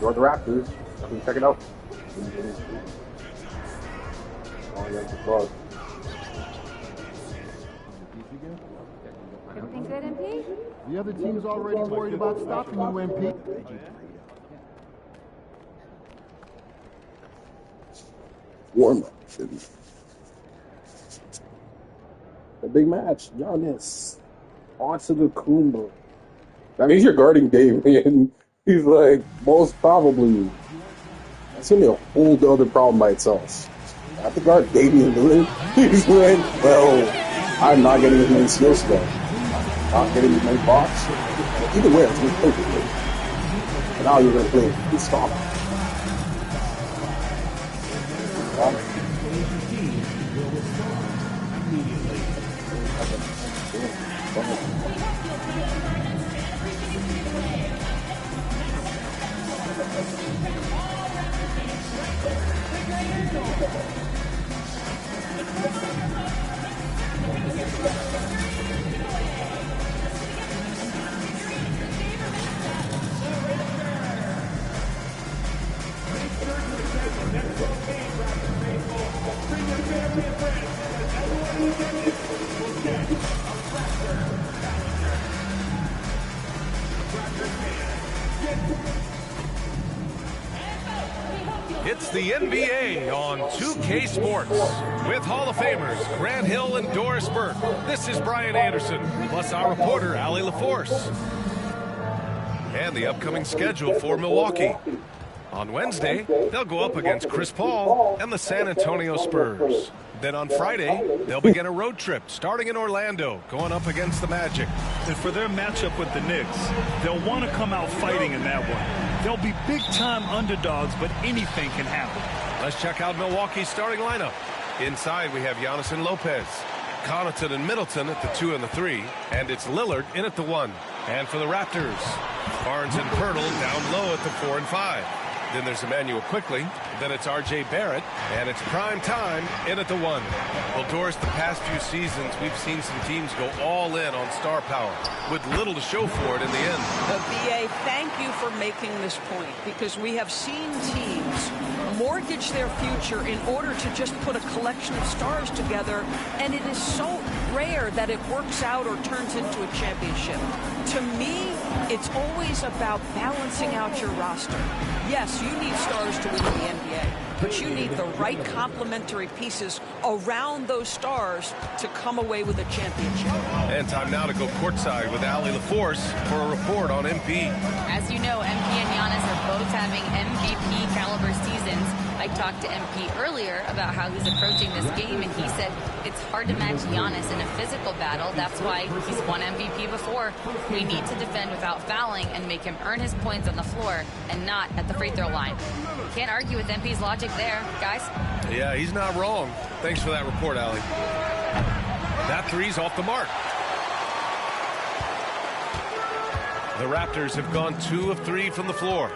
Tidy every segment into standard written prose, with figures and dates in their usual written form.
You're the Raptors. Come check it out. Oh, yeah, it's close. Everything good, MP? The other team's already worried about stopping you, MP. Warm-up. The big match. Giannis. Onto the Kumba. That means you're guarding Damian. He's like, most probably. That's going to be a whole other problem by itself. I have to guard Damian Lillard. He's like, well, I'm not getting as many steals today. Not getting as many blocks. Either way, it's going to play for you. But now you're going to play. You stop. It's the NBA on 2K Sports with Hall of Famers Grant Hill and Doris Burke. This is Brian Anderson, plus our reporter, Allie LaForce. And the upcoming schedule for Milwaukee. On Wednesday, they'll go up against Chris Paul and the San Antonio Spurs. Then on Friday, they'll begin a road trip starting in Orlando, going up against the Magic. And for their matchup with the Knicks, they'll want to come out fighting in that one. They'll be big-time underdogs, but anything can happen. Let's check out Milwaukee's starting lineup. Inside, we have Giannis and Lopez, Connaughton and Middleton at the 2 and the 3, and it's Lillard in at the 1. And for the Raptors, Barnes and Pirtle down low at the 4 and 5. Then there's Emmanuel Quickly. Then it's R.J. Barrett. And it's prime time in at the 1. Well, Doris, the past few seasons, we've seen some teams go all in on star power with little to show for it in the end. BA, thank you for making this point, because we have seen teams mortgage their future in order to just put a collection of stars together, and it is so rare that it works out or turns into a championship. To me, it's always about balancing out your roster. Yes, you need stars to win the NBA, but you need the right complementary pieces around those stars to come away with a championship. And time now to go courtside with Allie LaForce for a report on MP. As you know, MP and Giannis are both having MVP caliber seasons. I talked to MP earlier about how he's approaching this game, and he said it's hard to match Giannis in a physical battle. That's why he's won MVP before. We need to defend without fouling and make him earn his points on the floor and not at the free throw line. Can't argue with MP's logic there, guys. Yeah, he's not wrong. Thanks for that report, Allie. That three's off the mark. The Raptors have gone 2 of 3 from the floor.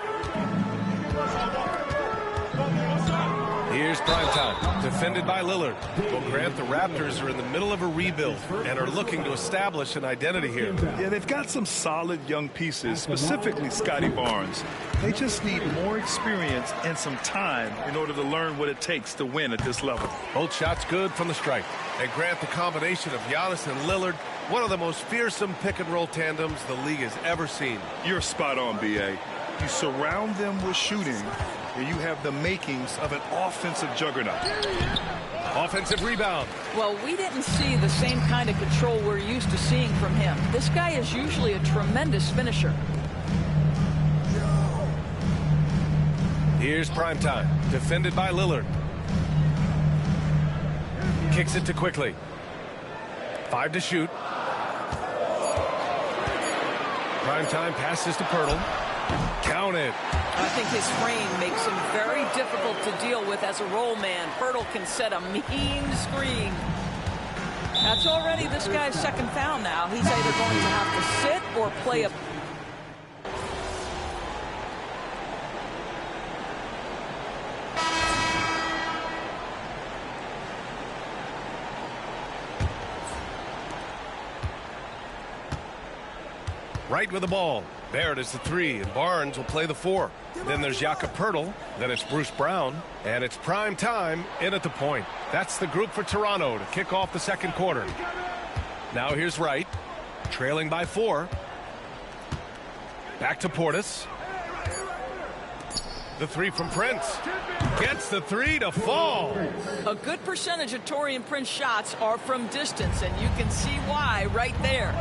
Here's primetime, defended by Lillard. Well, Grant, the Raptors are in the middle of a rebuild and are looking to establish an identity here. Yeah, they've got some solid young pieces, specifically Scotty Barnes. They just need more experience and some time in order to learn what it takes to win at this level. Both shots good from the stripe. And Grant, the combination of Giannis and Lillard, one of the most fearsome pick-and-roll tandems the league has ever seen. You're spot on, B.A. You surround them with shooting, and you have the makings of an offensive juggernaut. Offensive rebound. Well, we didn't see the same kind of control we're used to seeing from him. This guy is usually a tremendous finisher. Here's primetime, defended by Lillard. Kicks it to Quickly. 5 to shoot. Primetime passes to Pirtle. Count it. I think his frame makes him very difficult to deal with as a roll man. Pirtle can set a mean screen. That's already this guy's second foul now. He's either going to have to sit or play a... Right with the ball. Barrett is the 3, and Barnes will play the 4. Then there's Jakob Poeltl. Then it's Bruce Brown. And it's prime time in at the point. That's the group for Toronto to kick off the second quarter. Now here's Wright, trailing by 4. Back to Portis. The 3 from Prince. Gets the 3 to fall. A good percentage of Taurean Prince shots are from distance, and you can see why right there.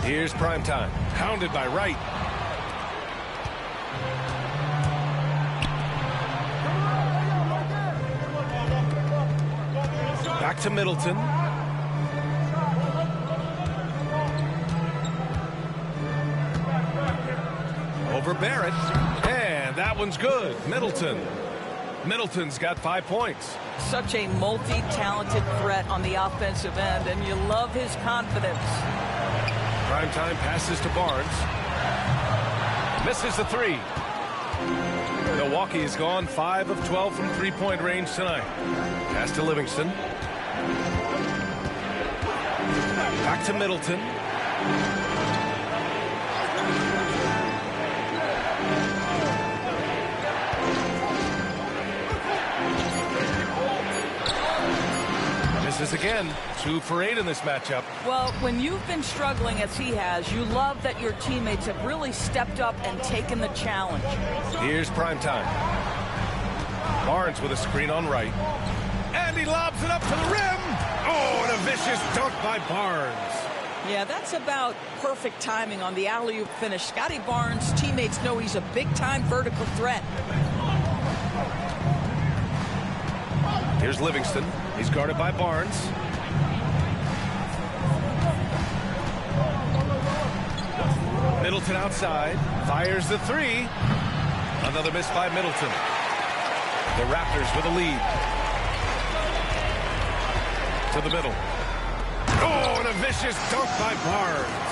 Here's prime time. Pounded by Wright. Back to Middleton. Over Barrett. And that one's good. Middleton's got 5 points. Such a multi-talented threat on the offensive end, and you love his confidence. Primetime passes to Barnes. Misses the 3. Milwaukee has gone 5 of 12 from three-point range tonight. Pass to Livingston. Back to Middleton. Misses again. 2 for 8 in this matchup. Well, when you've been struggling as he has, you love that your teammates have really stepped up and taken the challenge. Here's prime time. Barnes with a screen on Wright. And he lobs it up to the rim. Oh, and a vicious dunk by Barnes. Yeah, that's about perfect timing on the alley-oop finish. Scotty Barnes' teammates know he's a big-time vertical threat. Here's Livingston. He's guarded by Barnes. Middleton outside. Fires the 3. Another miss by Middleton. The Raptors with a lead. To the middle. Oh, and a vicious dunk by Barnes.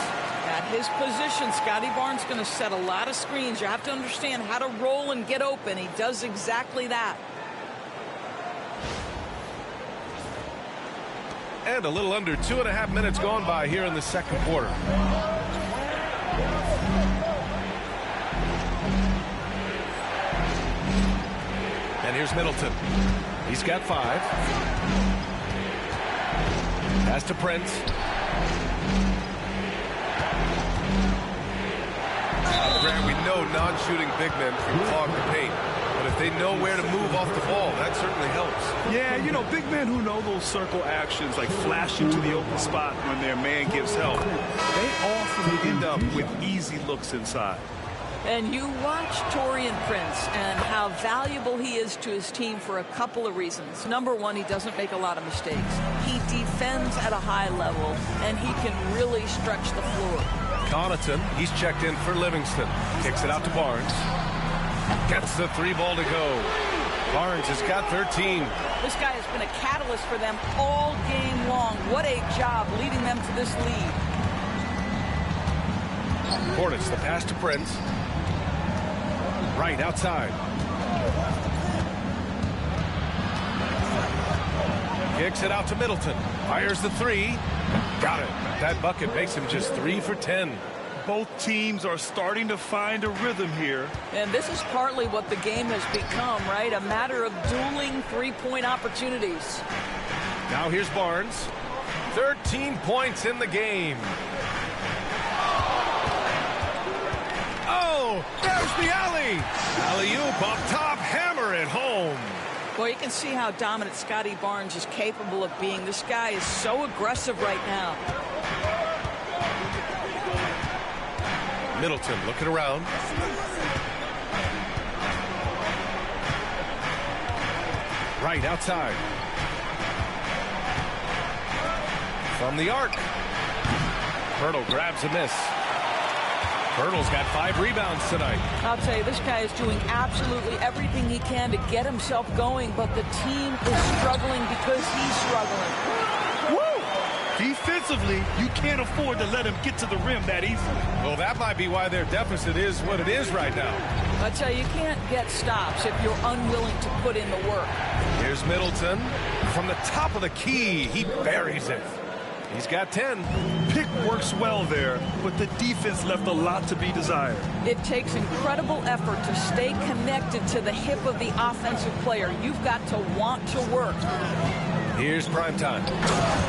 At his position, Scotty Barnes going to set a lot of screens. You have to understand how to roll and get open. He does exactly that. And a little under 2.5 minutes gone by here in the second quarter. And here's Middleton. He's got 5. Pass to Prince. Grant, we know non-shooting big men can clog the paint. But if they know where to move off the ball, that certainly helps. Yeah, you know, big men who know those circle actions, like flashing to the open spot when their man gives help, they often end up with easy looks inside. And you watch Taurean Prince and how valuable he is to his team for a couple of reasons. Number one, he doesn't make a lot of mistakes. He defends at a high level, and he can really stretch the floor. Connaughton, he's checked in for Livingston. Kicks it out to Barnes. Gets the 3 ball to go. Barnes has got 13. This guy has been a catalyst for them all game long. What a job leading them to this lead. Portis, the pass to Prince. Right outside. Kicks it out to Middleton. Fires the 3. Got it. That bucket makes him just 3 for 10. Both teams are starting to find a rhythm here. And this is partly what the game has become, right? A matter of dueling three-point opportunities. Now here's Barnes. 13 points in the game. Oh, there's the alley. Alley-oop up top, hammer it home. Well, you can see how dominant Scotty Barnes is capable of being. This guy is so aggressive right now. Middleton looking around. Right outside. From the arc. Poeltl grabs a miss. Poeltl's got 5 rebounds tonight. I'll tell you, this guy is doing absolutely everything he can to get himself going, but the team is struggling because he's struggling. Woo! Defensively, you can't afford to let him get to the rim that easily. Well, that might be why their deficit is what it is right now. I tell you, you can't get stops if you're unwilling to put in the work. Here's Middleton. From the top of the key, he buries it. He's got 10. Pick works well there, but the defense left a lot to be desired. It takes incredible effort to stay connected to the hip of the offensive player. You've got to want to work. Here's prime time.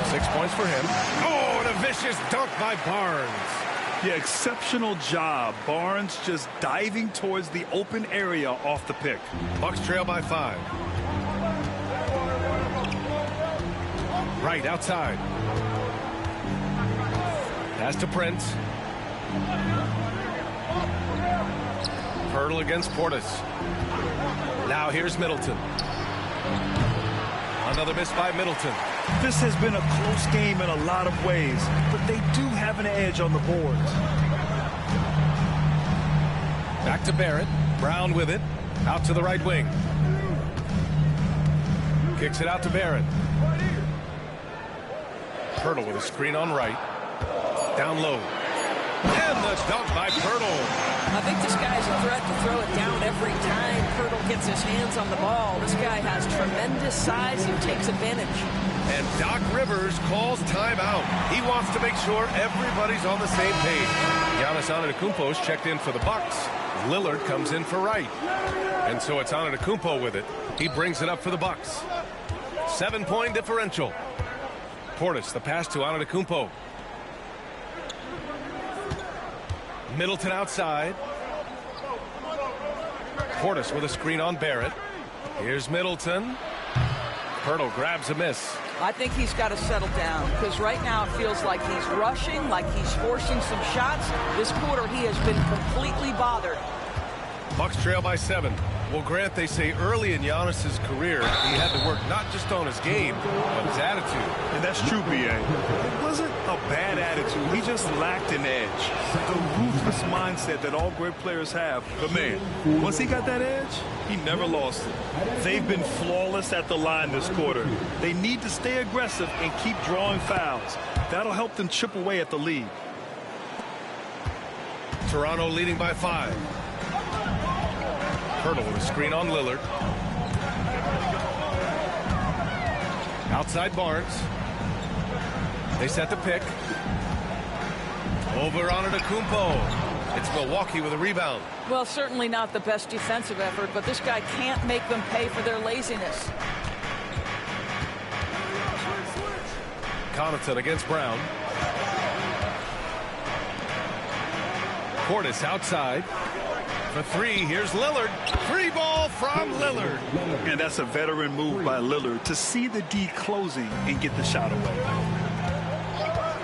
6 points for him. Oh, and a vicious dunk by Barnes. Yeah, exceptional job. Barnes just diving towards the open area off the pick. Bucks trail by 5. Right outside. Pass to Prince. Hurdle against Portis. Now here's Middleton. Another miss by Middleton. This has been a close game in a lot of ways, but they do have an edge on the boards. Back to Barrett. Brown with it. Out to the right wing. Kicks it out to Barrett. Pirtle with a screen on right. Down low. And the dunk by Pirtle. I think this guy's a threat to throw it down every time Pirtle gets his hands on the ball. This guy has tremendous size and takes advantage. And Doc Rivers calls timeout. He wants to make sure everybody's on the same page. Giannis Antetokounmpo's checked in for the Bucks. Lillard comes in for Wright. And so it's Antetokounmpo with it. He brings it up for the Bucks. 7-point differential. Portis, the pass to Antetokounmpo. Middleton outside. Portis with a screen on Barrett. Here's Middleton. Pirtle grabs a miss. I think he's got to settle down because right now it feels like he's rushing, like he's forcing some shots. This quarter he has been completely bothered. Bucks trail by 7. Well, Grant, they say early in Giannis's career he had to work not just on his game, but his attitude. And that's true, B.A. It wasn't a bad attitude. He just lacked an edge. The ruthless mindset that all great players have. But, man, once he got that edge, he never lost it. They've been flawless at the line this quarter. They need to stay aggressive and keep drawing fouls. That'll help them chip away at the lead. Toronto leading by 5. Pirtle with a screen on Lillard. Outside Barnes. They set the pick. Over Antetokounmpo. It's Milwaukee with a rebound. Well, certainly not the best defensive effort, but this guy can't make them pay for their laziness. Connaughton against Brown. Portis outside. For 3, here's Lillard. 3 ball from Lillard. And that's a veteran move by Lillard to see the D closing and get the shot away.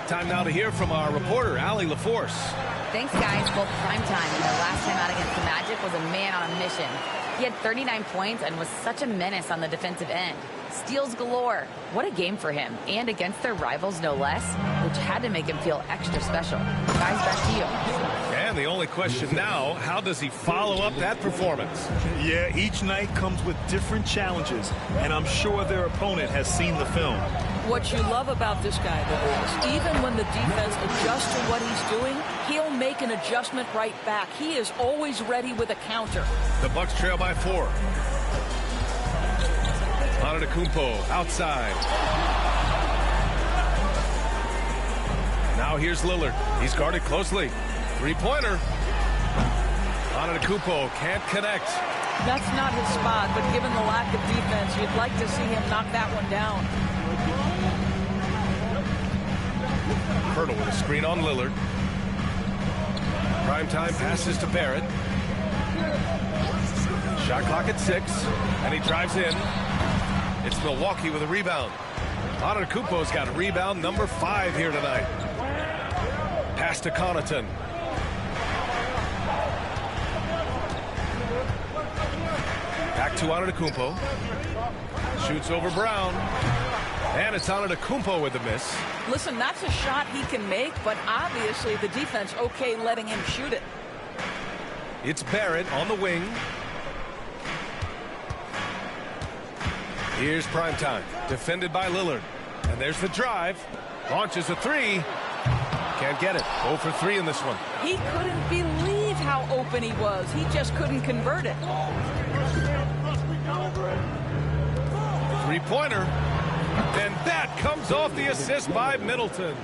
Time now to hear from our reporter, Allie LaForce. Thanks, guys. Well, primetime and their last time out against the Magic was a man on a mission. He had 39 points and was such a menace on the defensive end. Steals galore. What a game for him. And against their rivals, no less, which had to make him feel extra special. Guys, back to you. And the only question now, how does he follow up that performance? Yeah, each night comes with different challenges, and I'm sure their opponent has seen the film. What you love about this guy, though, is even when the defense adjusts to what he's doing, he'll make an adjustment right back. He is always ready with a counter. The Bucks trail by 4. Antetokounmpo outside. Now here's Lillard. He's guarded closely. 3-pointer. Antetokounmpo can't connect. That's not his spot, but given the lack of defense, you'd like to see him knock that one down. Pirtle with a screen on Lillard. Primetime passes to Barrett. Shot clock at 6, and he drives in. It's Milwaukee with a rebound. Antetokounmpo's got rebound number 5 here tonight. Pass to Connaughton. Back to Antetokounmpo. Shoots over Brown. And it's Antetokounmpo with the miss. Listen, that's a shot he can make, but obviously the defense okay letting him shoot it. It's Barrett on the wing. Here's primetime, defended by Lillard. And there's the drive. Launches a 3. Can't get it. 0 for 3 in this one. He couldn't believe how open he was. He just couldn't convert it. 3-pointer. And that comes off the assist by Middleton.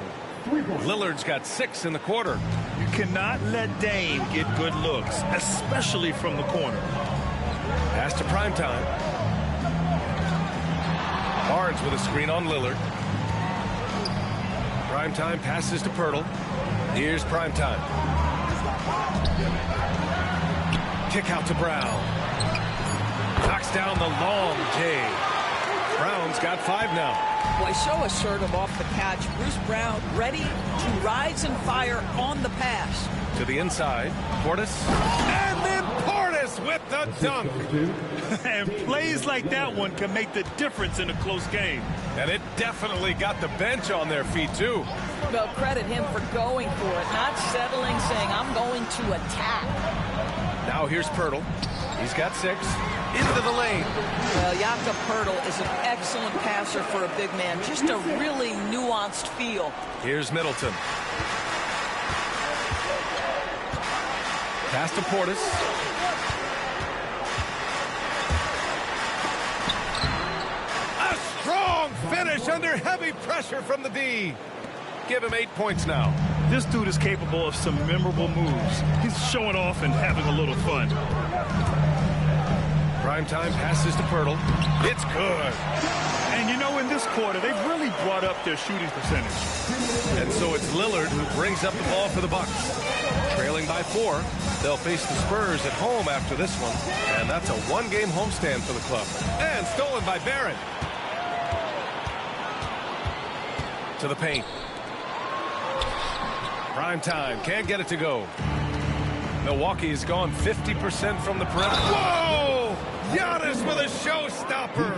Lillard's got 6 in the quarter. You cannot let Dame get good looks, especially from the corner. Pass to Primetime. Barnes with a screen on Lillard. Primetime passes to Pirtle. Here's Primetime. Kick out to Brown. Knocks down the long J. Brown's got 5 now. Boy, so assertive off the catch. Bruce Brown ready to rise and fire on the pass. To the inside. Portis. And then Portis with the dunk. And plays like that one can make the difference in a close game. And it definitely got the bench on their feet, too. Well, credit him for going for it, not settling, saying, I'm going to attack. Now here's Pirtle. He's got 6. Into the lane. Well, Jakob Pirtle is an excellent passer for a big man. Just a really nuanced feel. Here's Middleton. Pass to Portis. A strong finish under heavy pressure from the D. Give him 8 points now. This dude is capable of some memorable moves. He's showing off and having a little fun. Primetime passes to Pirtle. It's good. And you know, in this quarter, they've really brought up their shooting percentage. And so it's Lillard who brings up the ball for the Bucks. Trailing by 4, they'll face the Spurs at home after this one. And that's a 1-game homestand for the club. And stolen by Barrett. To the paint. Primetime can't get it to go. Milwaukee's gone 50% from the perimeter. Whoa! Giannis with a showstopper.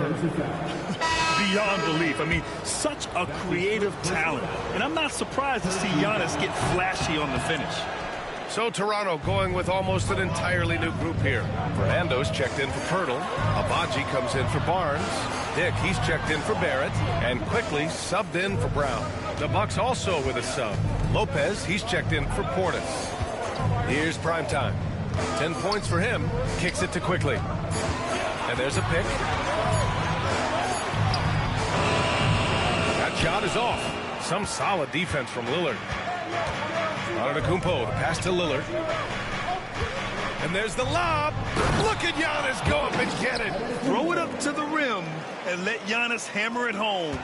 Beyond belief. I mean, such a creative talent. And I'm not surprised to see Giannis get flashy on the finish. So Toronto going with almost an entirely new group here. Fernando's checked in for Pirtle. Abaji comes in for Barnes. Dick, he's checked in for Barrett. And quickly subbed in for Brown. The Bucks also with a sub. Lopez, he's checked in for Portis. Here's Primetime. 10 points for him. Kicks it to Quickly. And there's a pick. That shot is off. Some solid defense from Lillard. Antetokounmpo, the pass to Lillard. And there's the lob. Look at Giannis go up and get it. Throw it up to the rim and let Giannis hammer it home.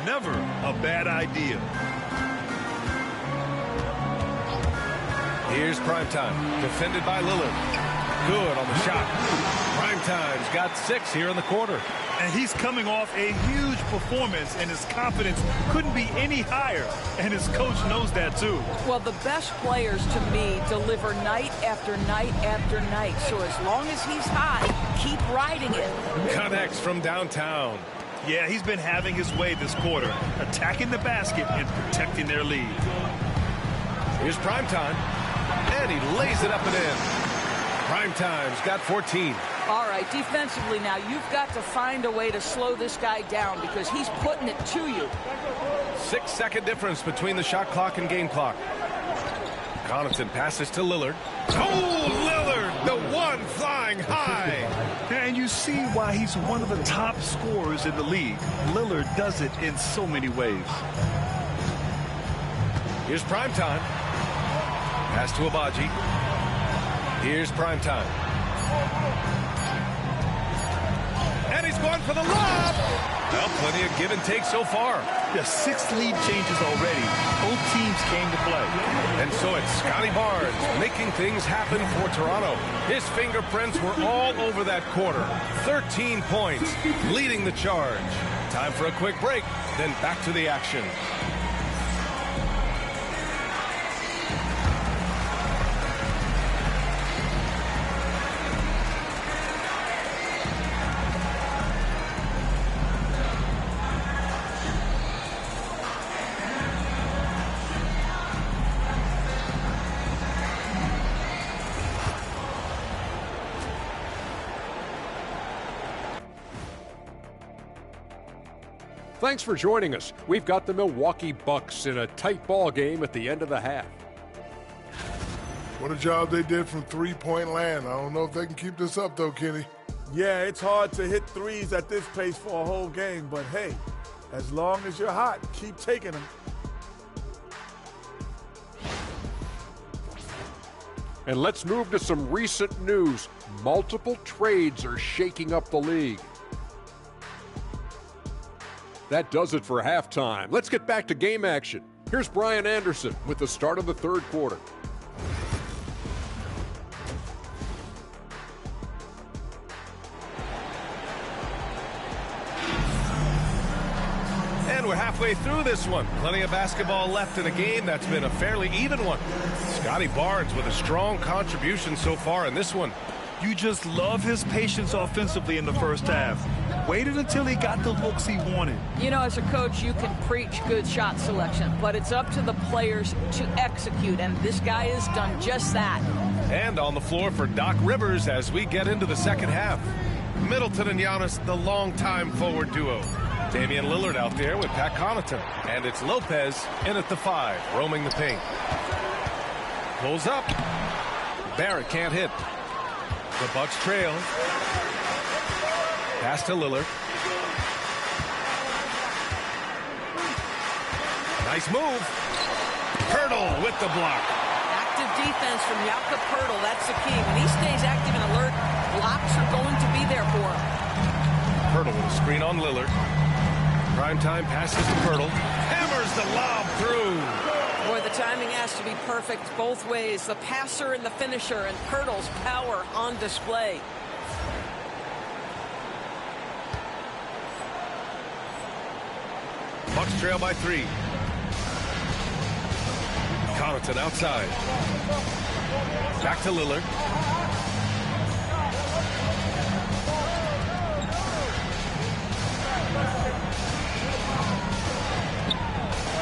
Never a bad idea. Here's Primetime, defended by Lillard. Good on the shot. Primetime's got 6 here in the quarter. And he's coming off a huge performance, and his confidence couldn't be any higher. And his coach knows that, too. Well, the best players, to me, deliver night after night after night. So as long as he's high, keep riding it. Connects from downtown. Yeah, he's been having his way this quarter, attacking the basket and protecting their lead. Here's Primetime, and he lays it up and in. Primetime's got 14. All right, defensively now, you've got to find a way to slow this guy down because he's putting it to you. 6-second difference between the shot clock and game clock. Connaughton passes to Lillard. Oh, Lillard, the one flying high. And you see why he's one of the top scorers in the league. Lillard does it in so many ways. Here's Primetime. Pass to Abaji. Here's Primetime. And he's going for the lob. Well, plenty of give and take so far. The 6 lead changes already. Both teams came to play. And so it's Scotty Barnes making things happen for Toronto. His fingerprints were all over that quarter. 13 points, leading the charge. Time for a quick break, then back to the action. Thanks for joining us. We've got the Milwaukee Bucks in a tight ball game at the end of the half. What a job they did from three-point land. I don't know if they can keep this up, though, Kenny. Yeah, it's hard to hit threes at this pace for a whole game, but hey, As long as you're hot, keep taking them. And let's move to some recent news. Multiple trades are shaking up the league. That does it for halftime. Let's get back to game action. Here's Brian Anderson with the start of the third quarter. And we're halfway through this one. Plenty of basketball left in a game that's been a fairly even one. Scotty Barnes with a strong contribution so far in this one. You just love his patience offensively in the first half. Waited until he got the looks he wanted. You know, as a coach, you can preach good shot selection, but it's up to the players to execute, and this guy has done just that. And on the floor for Doc Rivers as we get into the second half. Middleton and Giannis, the longtime forward duo. Damian Lillard out there with Pat Connaughton. And it's Lopez in at the 5, roaming the paint. Pulls up. Barrett can't hit. The Bucks trail. Pass to Lillard. Nice move. Pirtle with the block. Active defense from Jakob Pirtle, that's the key. When he stays active and alert, blocks are going to be there for him. Pirtle with a screen on Lillard. Primetime passes to Pirtle. Hammers the lob through. Boy, the timing has to be perfect both ways. The passer and the finisher, and Pirtle's power on display. Bucks trail by 3. Connaughton outside. Back to Lillard.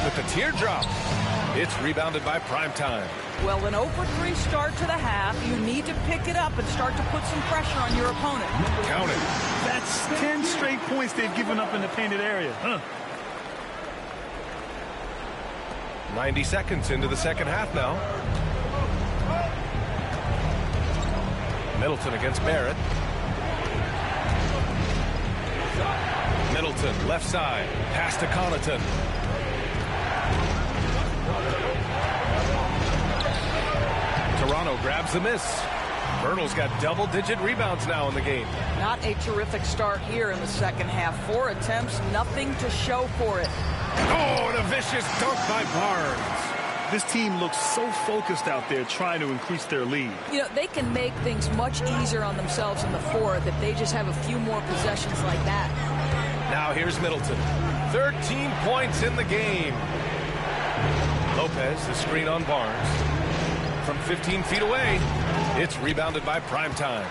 With the teardrop. It's rebounded by Primetime. Well, an 0-for-3 start to the half. You need to pick it up and start to put some pressure on your opponent. Count it. That's 10 straight points they've given up in the painted area. 90 seconds into the second half now. Middleton against Barrett. Middleton, left side. Pass to Connaughton. Toronto grabs the miss. Pirtle's got double-digit rebounds now in the game. Not a terrific start here in the second half. 4 attempts, nothing to show for it. Oh, and a vicious dunk by Barnes. This team looks so focused out there trying to increase their lead. You know, they can make things much easier on themselves in the fourth if they just have a few more possessions like that. Now here's Middleton. 13 points in the game. Lopez, the screen on Barnes. From 15 feet away, it's rebounded by Primetime.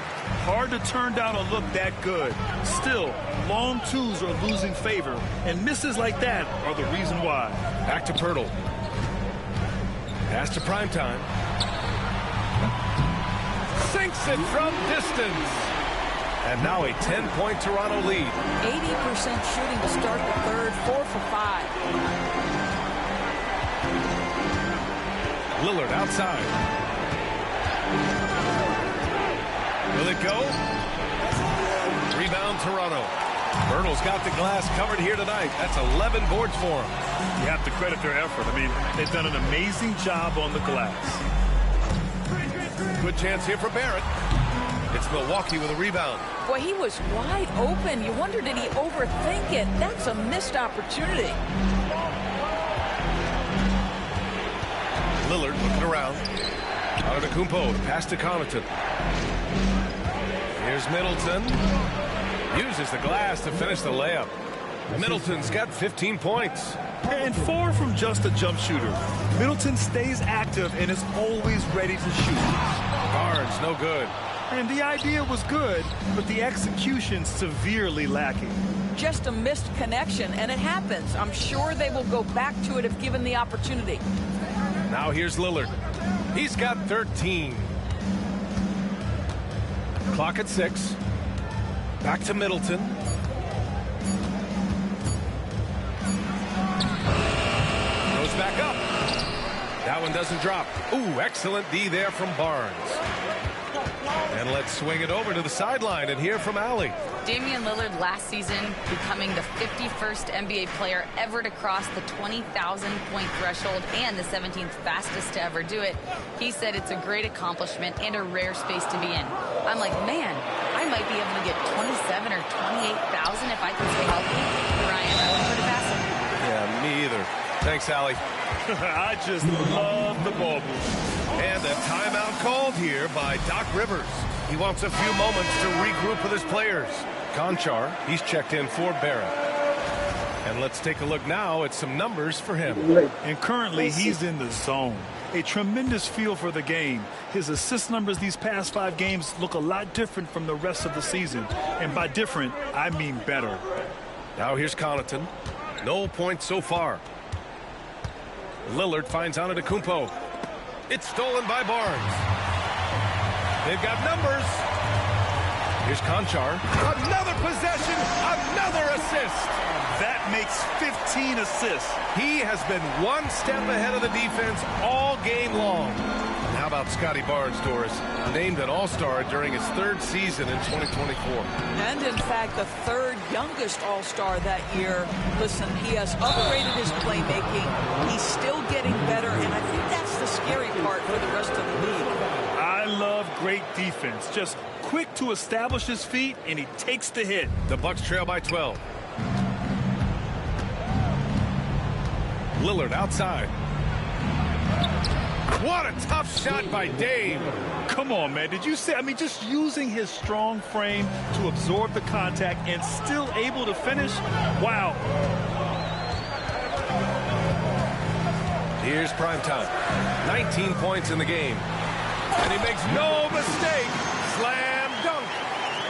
Hard to turn down a look that good. Still, long twos are losing favor, and misses like that are the reason why. Back to Pirtle. Pass to Primetime. Sinks it from distance. And now a 10-point Toronto lead. 80% shooting to start the third, 4 for 5. Lillard outside. Will it go? Rebound Toronto. Pirtle's got the glass covered here tonight. That's 11 boards for him. You have to credit their effort. I mean, they've done an amazing job on the glass. Good chance here for Barrett. It's Milwaukee with a rebound. Boy, he was wide open. You wonder, did he overthink it? That's a missed opportunity. Lillard looking around. Antetokounmpo to pass to Connaughton. Here's Middleton. Uses the glass to finish the layup. Middleton's got 15 points. And 4 from just a jump shooter. Middleton stays active and is always ready to shoot. Barnes, no good. And the idea was good, but the execution severely lacking. Just a missed connection, and it happens. I'm sure they will go back to it if given the opportunity. Now here's Lillard. He's got 13. Clock at 6. Back to Middleton. Goes back up. That one doesn't drop. Ooh, excellent D there from Barnes. And let's swing it over to the sideline and hear from Allie. Damian Lillard last season becoming the 51st NBA player ever to cross the 20,000-point threshold and the 17th fastest to ever do it. He said it's a great accomplishment and a rare space to be in. I'm like, man, I might be able to get 27 or 28,000 if I can stay healthy. Ryan, I wouldn't put it past him. Yeah, me either. Thanks, Allie. I just love the ball move. And a timeout called here by Doc Rivers. He wants a few moments to regroup with his players. Conchar, he's checked in for Barrett. And let's take a look now at some numbers for him. And currently, he's in the zone. A tremendous feel for the game. His assist numbers these past 5 games look a lot different from the rest of the season. And by different, I mean better. Now here's Connaughton. No points so far. Lillard finds Antetokounmpo. It's stolen by Barnes. They've got numbers. Here's Conchar. Another possession, another assist. That makes 15 assists. He has been one step ahead of the defense all game long. How about Scotty Barnes, Doris? Named an All-Star during his 3rd season in 2024. And in fact, the 3rd youngest All-Star that year. Listen, he has upgraded his playmaking. He's still getting better, and I think that's the scary part for the rest of the league. I love great defense. Just quick to establish his feet, and he takes the hit. The Bucks trail by 12. Lillard outside. What a tough shot by Dave. Come on, man. Did you see? I mean, just using his strong frame to absorb the contact and still able to finish. Wow. Here's primetime. 19 points in the game. And he makes no mistake. Slam dunk.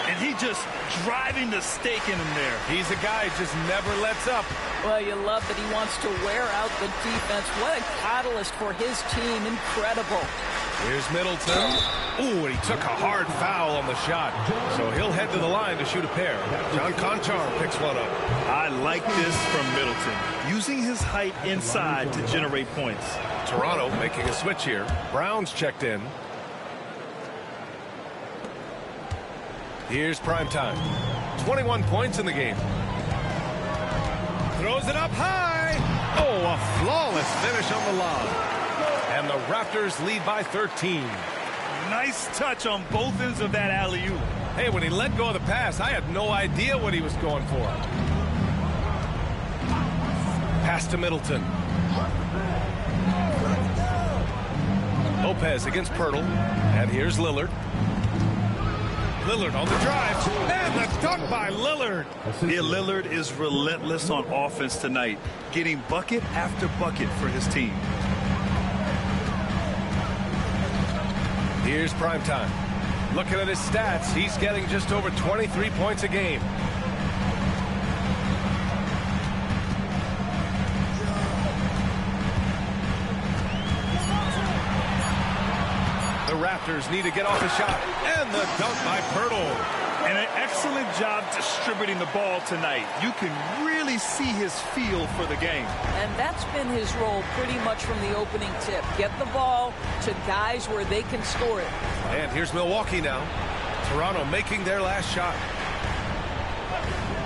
And he just driving the stake in him there. He's a guy who just never lets up. Well, you love that he wants to wear out the defense. What a catalyst for his team. Incredible. Here's Middleton. Ooh, and he took a hard foul on the shot. So he'll head to the line to shoot a pair. John Conchar picks one up. I like this from Middleton. Using his height inside to generate points. Toronto making a switch here. Brown's checked in. Here's primetime. 21 points in the game. Throws it up high. Oh, a flawless finish on the lob. And the Raptors lead by 13. Nice touch on both ends of that alley-oop. Hey, when he let go of the pass, I had no idea what he was going for. Pass to Middleton. Lopez against Pirtle. And here's Lillard. Lillard on the drive, and the dunk by Lillard. Yeah, Lillard is relentless on offense tonight, getting bucket after bucket for his team. Here's primetime. Looking at his stats, he's getting just over 23 points a game. The Raptors need to get off a shot. And the dunk by Pirtle. And an excellent job distributing the ball tonight. You can really see his feel for the game. And that's been his role pretty much from the opening tip. Get the ball to guys where they can score it. And here's Milwaukee now. Toronto making their last shot.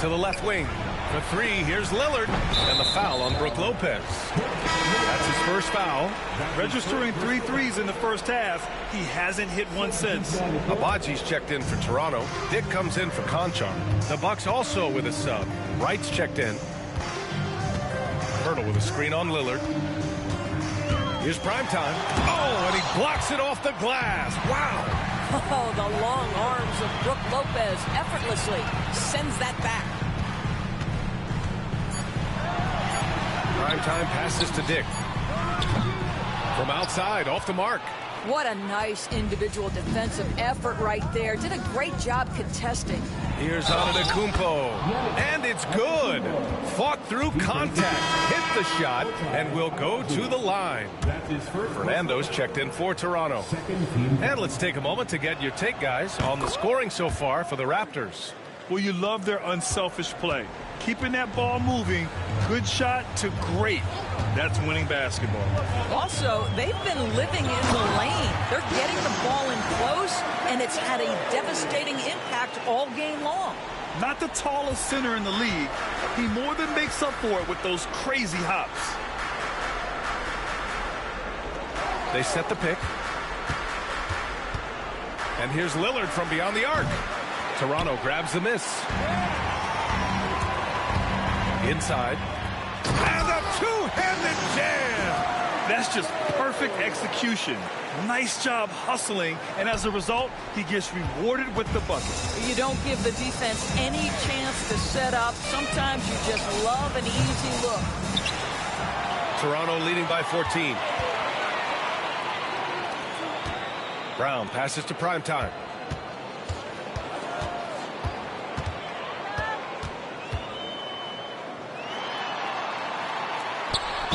To the left wing. For 3, here's Lillard. And the foul on Brook Lopez. That's his first foul. Registering 3 threes in the first half. He hasn't hit one since. Abaji's checked in for Toronto. Dick comes in for Conchar. The Bucks also with a sub. Wright's checked in. Pirtle with a screen on Lillard. Here's primetime. Oh, and he blocks it off the glass. Wow. Oh, the long arms of Brook Lopez effortlessly sends that back. Primetime passes to Dick. From outside, off the mark. What a nice individual defensive effort right there. Did a great job contesting. Here's Antetokounmpo. And it's good. Fought through contact, hit the shot, and will go to the line. Fernando's checked in for Toronto. And let's take a moment to get your take, guys, on the scoring so far for the Raptors. Well, you love their unselfish play. Keeping that ball moving, good shot to great. That's winning basketball. Also, they've been living in the lane. They're getting the ball in close, and it's had a devastating impact all game long. Not the tallest center in the league. He more than makes up for it with those crazy hops. They set the pick. And here's Lillard from beyond the arc. Toronto grabs the miss. Inside. And a two-handed jam! That's just perfect execution. Nice job hustling, and as a result, he gets rewarded with the bucket. You don't give the defense any chance to set up. Sometimes you just love an easy look. Toronto leading by 14. Brown passes to primetime.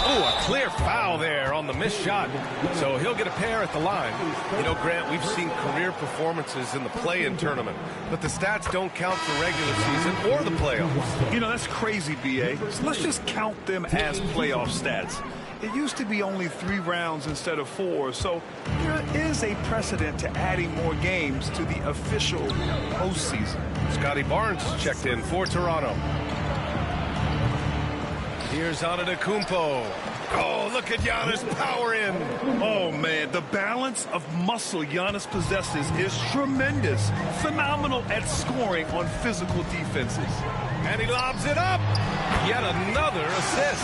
Oh, a clear foul there on the missed shot. So he'll get a pair at the line. You know, Grant, we've seen career performances in the play-in tournament, but the stats don't count for regular season or the playoffs. You know, that's crazy, B.A. So let's just count them as playoff stats. It used to be only 3 rounds instead of 4, so there is a precedent to adding more games to the official postseason. Scotty Barnes checked in for Toronto. Here's Antetokounmpo. Oh, look at Giannis power in. Oh, man, the balance of muscle Giannis possesses is tremendous. Phenomenal at scoring on physical defenses. And he lobs it up. Yet another assist.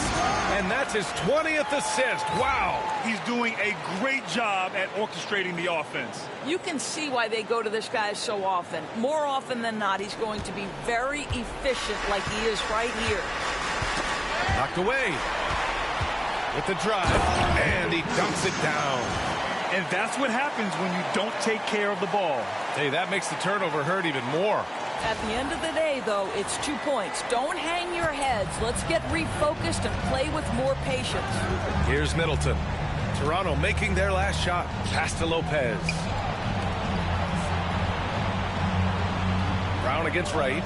And that's his 20th assist. Wow. He's doing a great job at orchestrating the offense. You can see why they go to this guy so often. More often than not, he's going to be very efficient like he is right here. Knocked away with the drive, and he dunks it down. And that's what happens when you don't take care of the ball. Hey, that makes the turnover hurt even more. At the end of the day, though, it's 2 points. Don't hang your heads. Let's get refocused and play with more patience. Here's Middleton. Toronto making their last shot. Pass to Lopez. Brown against Wright.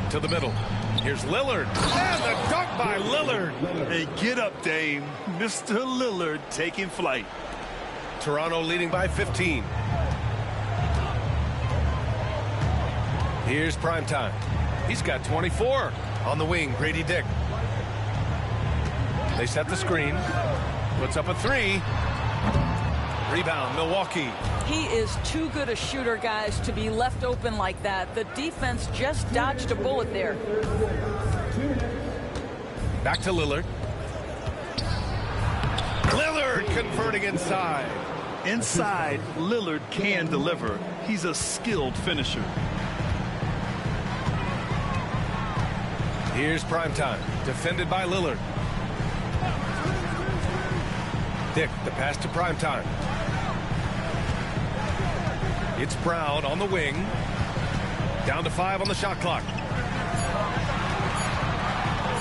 To the middle. Here's Lillard. And the dunk by Lillard. Hey, get up, Dame. Mr. Lillard taking flight. Toronto leading by 15. Here's primetime. He's got 24. On the wing, Grady Dick. They set the screen. Puts up a 3. Rebound, Milwaukee. He is too good a shooter, guys, to be left open like that. The defense just dodged a bullet there. Back to Lillard. Lillard converting inside. Inside, Lillard can deliver. He's a skilled finisher. Here's primetime. Defended by Lillard. Dick, the pass to primetime. It's Brown on the wing. Down to 5 on the shot clock.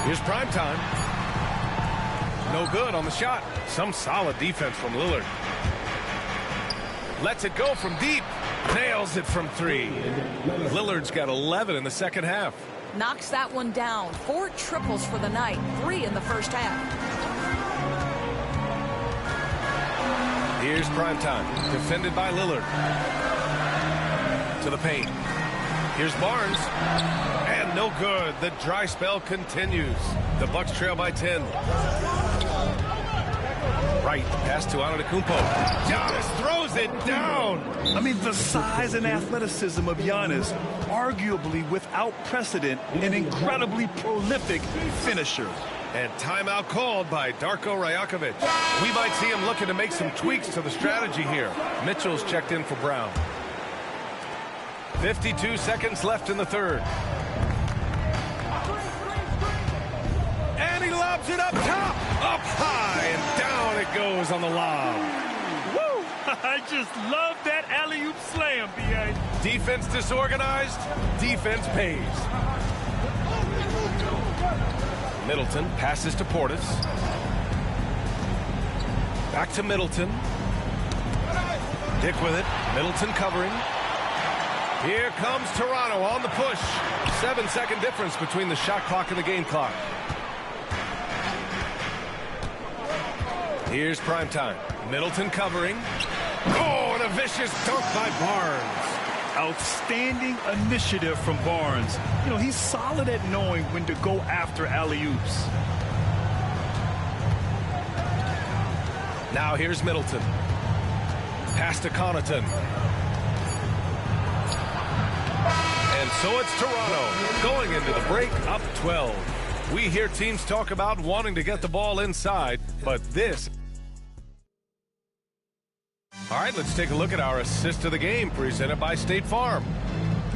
Here's primetime. No good on the shot. Some solid defense from Lillard. Lets it go from deep. Nails it from 3. Lillard's got 11 in the second half. Knocks that one down. 4 triples for the night. 3 in the first half. Here's primetime. Defended by Lillard. To the paint. Here's Barnes. And no good. The dry spell continues. The Bucks trail by 10. Right. Pass to Antetokounmpo. Giannis throws it down. I mean, the size and athleticism of Giannis, arguably without precedent, an incredibly prolific finisher. And timeout called by Darko Rajakovic. We might see him looking to make some tweaks to the strategy here. Mitchell's checked in for Brown. 52 seconds left in the third. And he lobs it up top, up high, and down it goes on the lob. Woo! I just love that alley-oop slam, B.A. Defense disorganized, defense pays. Middleton passes to Portis. Back to Middleton. Dick with it. Middleton covering. Here comes Toronto on the push. 7-second difference between the shot clock and the game clock. Here's primetime. Middleton covering. Oh, and a vicious dunk by Barnes. Outstanding initiative from Barnes. You know, he's solid at knowing when to go after alley-oops. Now here's Middleton. Pass to Connaughton. And so it's Toronto going into the break up 12. We hear teams talk about wanting to get the ball inside, but this... All right, let's take a look at our assist of the game presented by State Farm.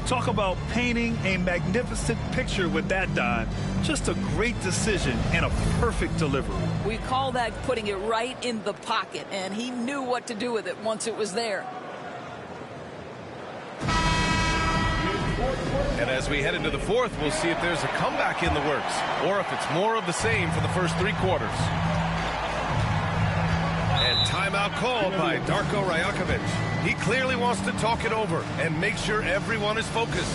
Talk about painting a magnificent picture with that dime. Just a great decision and a perfect delivery. We call that putting it right in the pocket, and he knew what to do with it once it was there. And as we head into the fourth, we'll see if there's a comeback in the works or if it's more of the same for the first three quarters. And timeout called by Darko Rajakovic. He clearly wants to talk it over and make sure everyone is focused.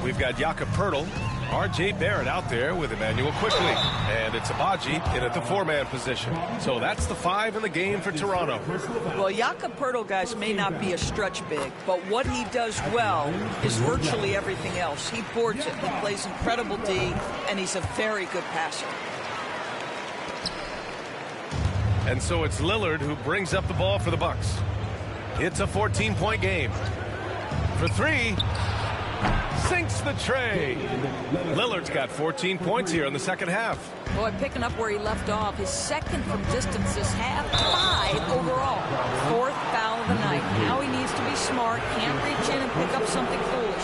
We've got Jakob Poeltl, R.J. Barrett out there with Emmanuel Quickly. And it's Abaji in at the four-man position. So that's the five in the game for Toronto. Well, Jakob Poeltl, guys, may not be a stretch big, but what he does well is virtually everything else. He boards it, he plays incredible D, and he's a very good passer. And so it's Lillard who brings up the ball for the Bucks. It's a 14-point game. For three, sinks the tray. Lillard's got 14 points here in the second half. Boy, picking up where he left off. His second from distance this half, 5 overall. Fourth foul of the night. Now he needs to be smart, can't reach in and pick up something foolish.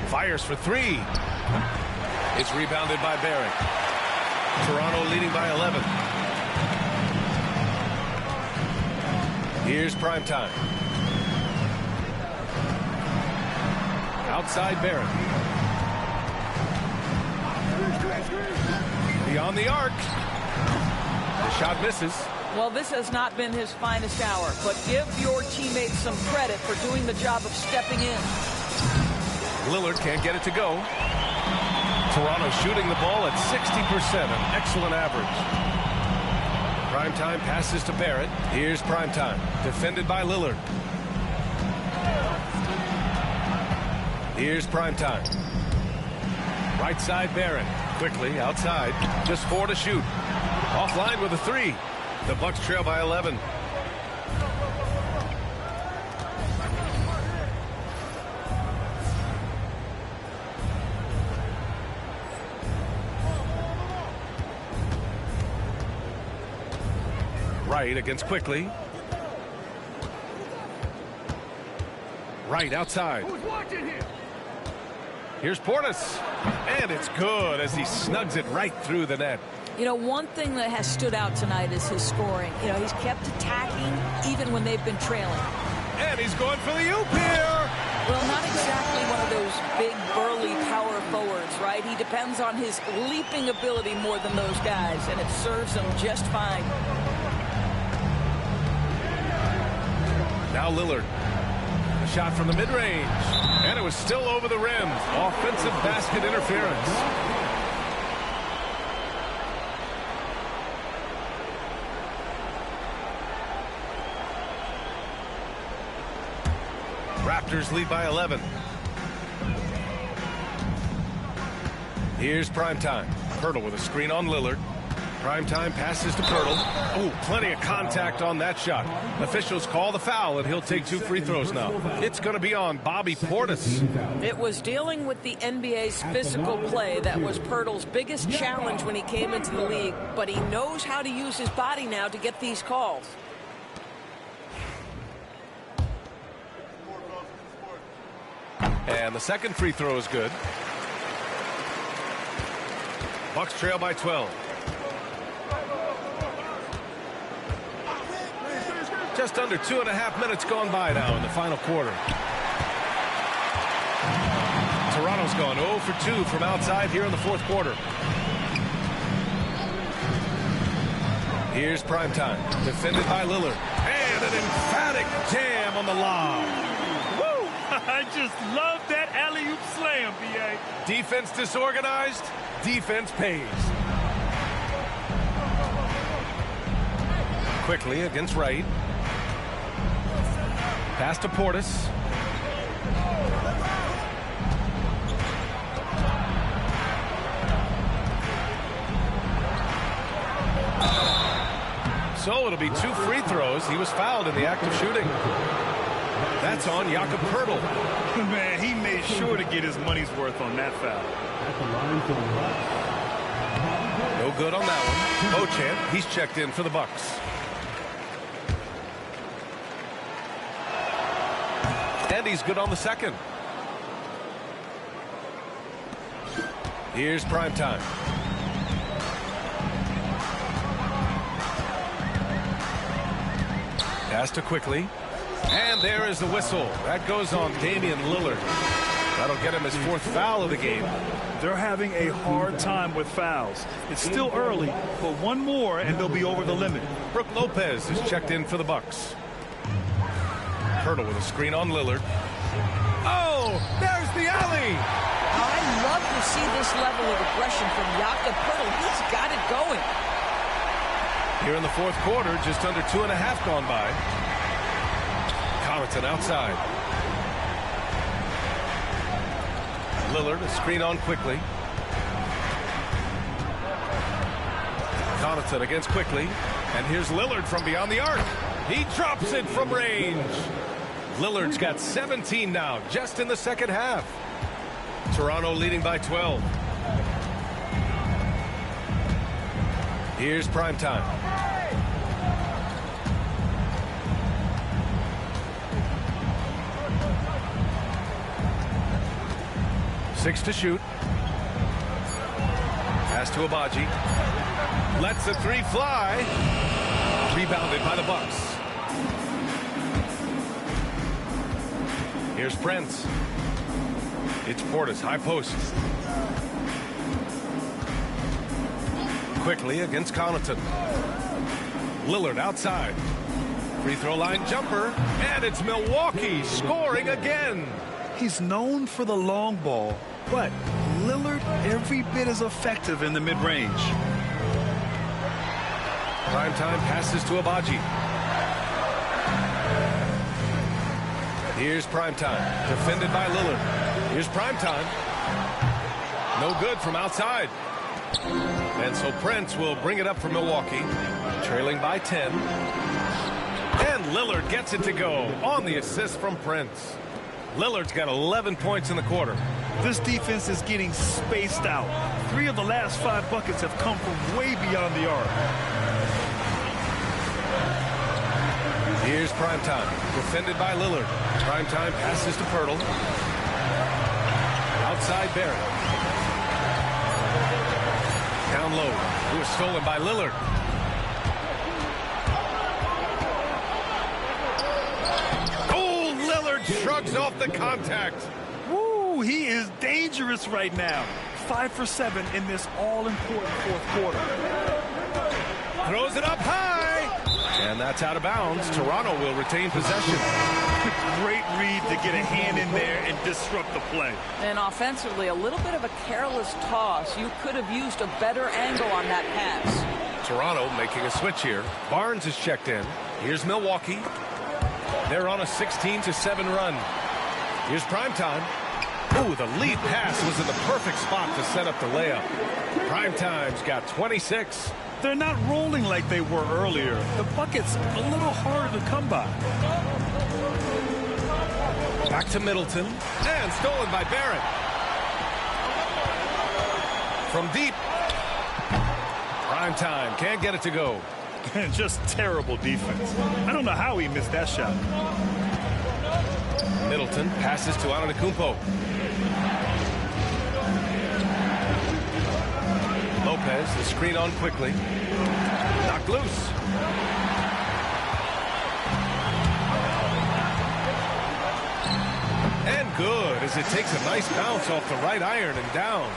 Fires for three. It's rebounded by Barrett. Toronto leading by 11. Here's primetime. Outside Barrett. Beyond the arc. The shot misses. Well, this has not been his finest hour, but give your teammates some credit for doing the job of stepping in. Lillard can't get it to go. Toronto shooting the ball at 60%, an excellent average. Primetime passes to Barrett. Here's Primetime, defended by Lillard. Here's Primetime. Right side Barrett. Quickly outside. Just 4 to shoot. Offline with a 3. The Bucks trail by 11. Right against Quickly. Right outside. Here's Portis. And it's good as he snugs it right through the net. You know, one thing that has stood out tonight is his scoring. You know, he's kept attacking even when they've been trailing. And he's going for the oop here. Well, not exactly one of those big, burly power forwards, right? He depends on his leaping ability more than those guys, and it serves him just fine. Now Lillard. A shot from the mid-range. And it was still over the rim. Offensive basket interference. Raptors lead by 11. Here's Primetime. Poeltl with a screen on Lillard. Primetime passes to Poeltl. Oh, plenty of contact on that shot. Officials call the foul, and he'll take 2 free throws now. It's going to be on Bobby Portis. It was dealing with the NBA's physical play that was Poeltl's biggest challenge when he came into the league, but he knows how to use his body now to get these calls. And the second free throw is good. Bucks trail by 12. Just under 2.5 minutes gone by now in the final quarter. Toronto's gone 0 for 2 from outside here in the fourth quarter. Here's Primetime, defended by Lillard. And an emphatic jam on the lob. Woo! I just love that alley-oop slam, B.A. Defense disorganized, defense pays. Quickly against Wright. Pass to Portis. So it'll be 2 free throws. He was fouled in the act of shooting. That's on Jakob Poeltl. Man, he made sure to get his money's worth on that foul. No good on that one. Beauchamp, he's checked in for the Bucks. And he's good on the second. Here's Primetime. Pass to Quickly. And there is the whistle. That goes on Damian Lillard. That'll get him his 4th foul of the game. They're having a hard time with fouls. It's still early, but one more and they'll be over the limit. Brook Lopez is checked in for the Bucks. Poeltl with a screen on Lillard. Oh, there's the alley. I love to see this level of aggression from Jakob Poeltl. He's got it going. Here in the 4th quarter, just under 2.5 gone by. Connaughton outside. Lillard, a screen on Quickly. Connaughton against Quickly. And here's Lillard from beyond the arc. He drops it from range. Lillard's got 17 now, just in the second half. Toronto leading by 12. Here's Primetime. Six to shoot. Pass to Abaji. Lets the 3 fly. Rebounded by the Bucks. Here's Prince. It's Portis, high post. Quickly against Connaughton. Lillard outside. Free throw line jumper. And it's Milwaukee scoring again. He's known for the long ball, but Lillard every bit as effective in the mid-range. Primetime passes to Abaji. Here's Primetime, defended by Lillard. Here's Primetime. No good from outside. And so Prince will bring it up for Milwaukee, trailing by 10. And Lillard gets it to go on the assist from Prince. Lillard's got 11 points in the quarter. This defense is getting spaced out. 3 of the last 5 buckets have come from way beyond the arc. Here's Primetime, defended by Lillard. Primetime passes to Poeltl. Outside Barrett. Down low. It was stolen by Lillard. Oh, Lillard shrugs off the contact. Woo, he is dangerous right now. 5 for 7 in this all-important 4th quarter. Throws it up high. And that's out of bounds. Toronto will retain possession. Great read to get a hand in there and disrupt the play. And offensively, a little bit of a careless toss. You could have used a better angle on that pass. Toronto making a switch here. Barnes is checked in. Here's Milwaukee. They're on a 16-7 run. Here's Primetime. Ooh, the lead pass was in the perfect spot to set up the layup. Primetime's got 26. They're not rolling like they were earlier. The bucket's a little harder to come by. Back to Middleton. And stolen by Barrett. From deep. Primetime can't get it to go. Just terrible defense. I don't know how he missed that shot. Middleton passes to Antetokounmpo. Lopez, the screen on Quickly. Knocked loose. And good, as it takes a nice bounce off the right iron and down.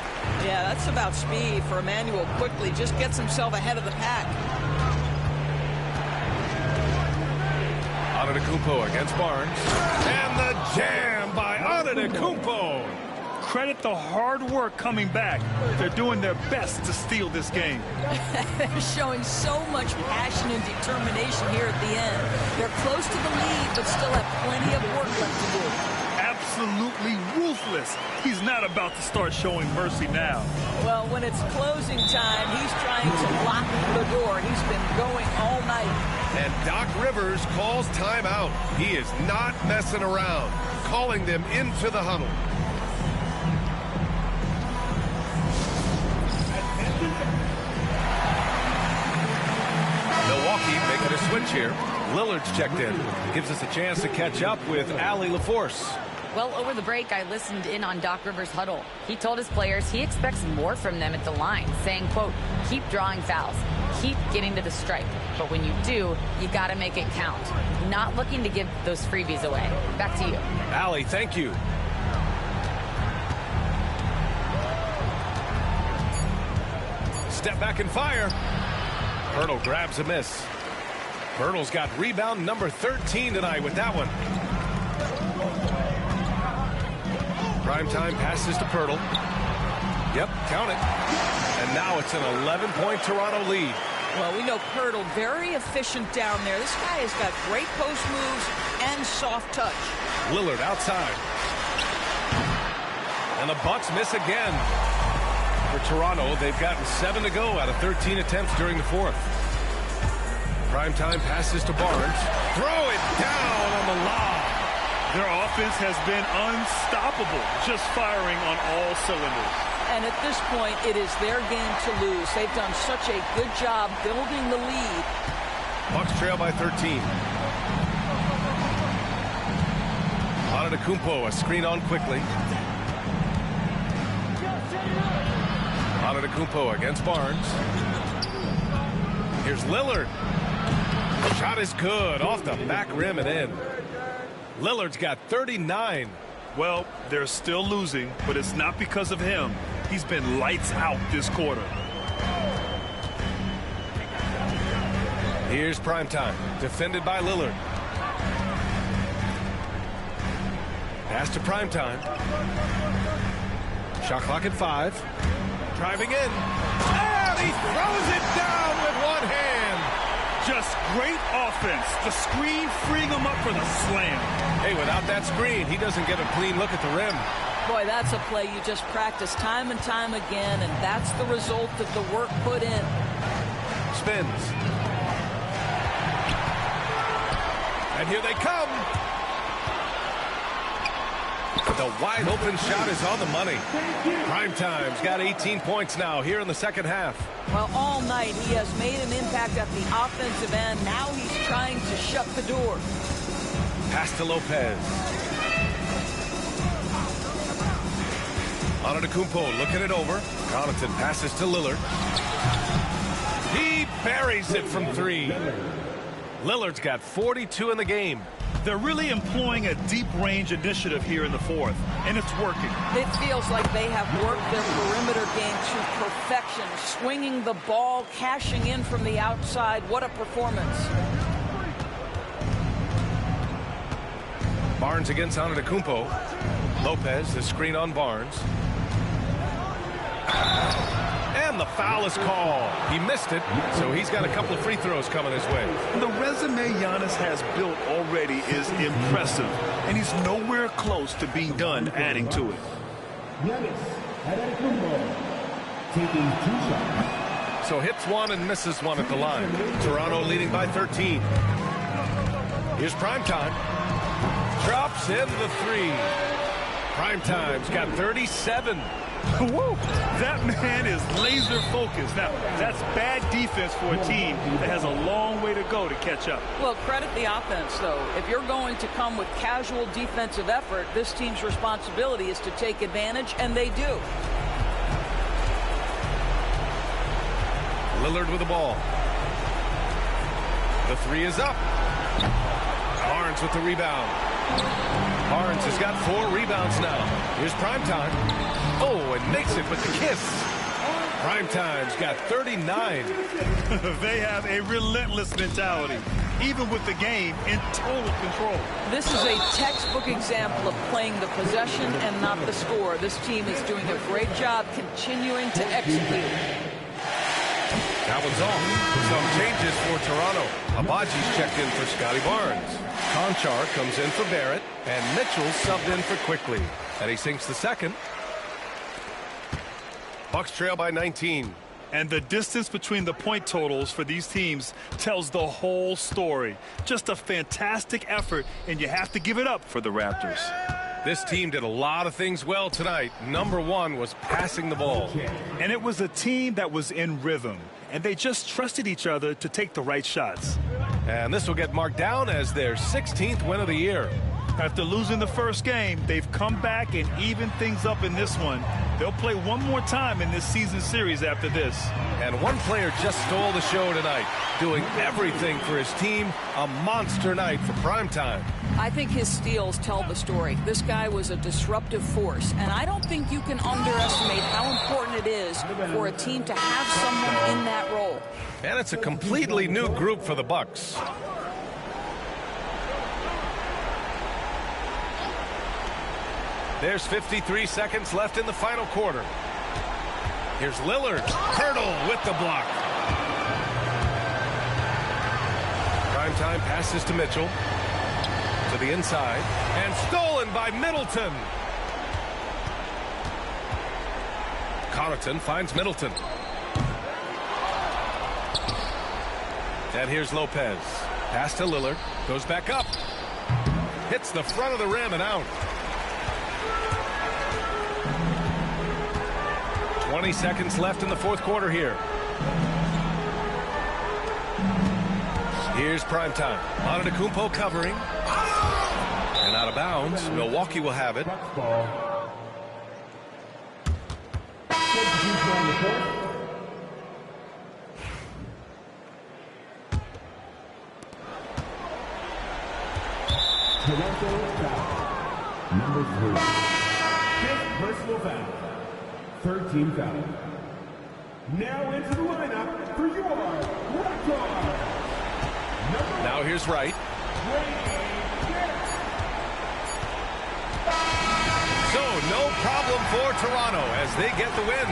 Yeah, that's about speed for Emmanuel Quickly. Just gets himself ahead of the pack. Antetokounmpo against Barnes. And the jam by Antetokounmpo. Credit the hard work coming back. They're doing their best to steal this game. They're showing so much passion and determination here at the end. They're close to the lead, but still have plenty of work left to do. Absolutely ruthless. He's not about to start showing mercy now. Well, when it's closing time, he's trying to lock the door. He's been going all night. And Doc Rivers calls timeout. He is not messing around, calling them into the huddle. Milwaukee making a switch here. Lillard's checked in. Gives us a chance to catch up with Allie LaForce. Well, over the break, I listened in on Doc Rivers' huddle. He told his players he expects more from them at the line, saying, quote, keep drawing fouls, keep getting to the stripe. But when you do, you got to make it count. Not looking to give those freebies away. Back to you. Allie, thank you. Step back and fire. Pirtle grabs a miss. Pirtle's got rebound number 13 tonight with that one. Primetime passes to Pirtle. Yep, count it. And now it's an 11-point Toronto lead. Well, we know Pirtle very efficient down there. This guy has got great post moves and soft touch. Lillard outside. And the Bucks miss again. For Toronto, they've gotten 7 to go out of 13 attempts during the fourth. Primetime passes to Barnes. Throw it down on the lob. Their offense has been unstoppable, just firing on all cylinders. And at this point, it is their game to lose. They've done such a good job building the lead. Bucks trail by 13. Antetokounmpo, a screen on quickly. Antetokounmpo against Barnes. Here's Lillard. Shot is good, off the back rim and in. Lillard's got 39. Well, they're still losing, but it's not because of him. He's been lights out this quarter. Here's Primetime, defended by Lillard. Pass to Primetime. Shot clock at 5. Driving in. And he throws it down with one hand. Just great offense. The screen freeing him up for the slam. Hey, without that screen, he doesn't get a clean look at the rim. Boy, that's a play you just practice time and time again, and that's the result of the work put in. Spins. And here they come. The wide open shot is on the money. Primetime's got 18 points now here in the second half. Well, all night he has made an impact at the offensive end. Now he's trying to shut the door. Pass to Lopez. Antetokounmpo looking it over. Connaughton passes to Lillard. He buries it from 3. Lillard's got 42 in the game. They're really employing a deep range initiative here in the fourth, and it's working. It feels like they have worked their perimeter game to perfection, swinging the ball, cashing in from the outside. What a performance. Barnes against Antetokounmpo. Lopez, the screen on Barnes. And the foul is called. He missed it, so he's got a couple of free throws coming his way. The resume Giannis has built already is impressive, and he's nowhere close to being done adding to it. Taking 2 shots. So hits 1 and misses 1 at the line. Toronto leading by 13. Here's Primetime. Drops in the 3. Primetime's got 37. Woo! That man is laser focused. Now, that's bad defense for a team that has a long way to go to catch up. Well, credit the offense, though. If you're going to come with casual defensive effort, this team's responsibility is to take advantage, and they do. Lillard with the ball. The 3 is up. Barnes with the rebound. Barnes has got 4 rebounds now. Here's Primetime. Oh, and makes it with the kiss. Primetime's got 39. They have a relentless mentality. even with the game in total control. This is a textbook example of playing the possession and not the score. This team is doing a great job continuing to execute. That one's off. Some changes for Toronto. Abaji's checked in for Scotty Barnes. Conchar comes in for Barrett, and Mitchell's subbed in for Quickly. And he sinks the second. Bucks trail by 19. And the distance between the point totals for these teams tells the whole story. Just a fantastic effort, and you have to give it up for the Raptors. This team did a lot of things well tonight. Number one was passing the ball. And it was a team that was in rhythm, and they just trusted each other to take the right shots. And this will get marked down as their 16th win of the year. After losing the first game, they've come back and evened things up in this one. They'll play one more time in this season series after this. And one player just stole the show tonight, doing everything for his team. A monster night for primetime. I think his steals tell the story. This guy was a disruptive force, and I don't think you can underestimate how important it is for a team to have someone in that role. And it's a completely new group for the Bucks. There's 53 seconds left in the final quarter. Here's Lillard. Hurdle with the block. Primetime passes to Mitchell. To the inside. And stolen by Middleton. Connaughton finds Middleton. And here's Lopez. Pass to Lillard. Goes back up. Hits the front of the rim and out. 20 seconds left in the fourth quarter here. Here's primetime. Antetokounmpo covering. And out of bounds. Milwaukee will have it. Number 3. Fifth personal foul. 13 foul. Now into the lineup for your record. Now here's Wright. So no problem for Toronto as they get the win.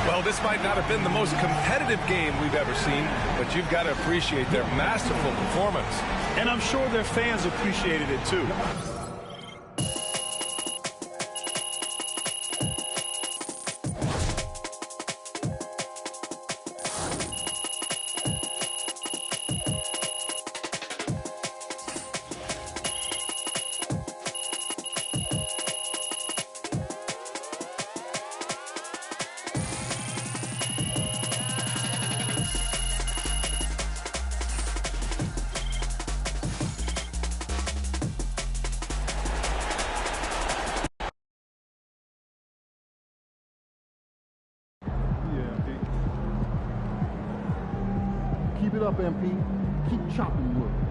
Well, this might not have been the most competitive game we've ever seen, but you've got to appreciate their masterful performance. And I'm sure their fans appreciated it too. Keep it up, MP. Keep chopping wood.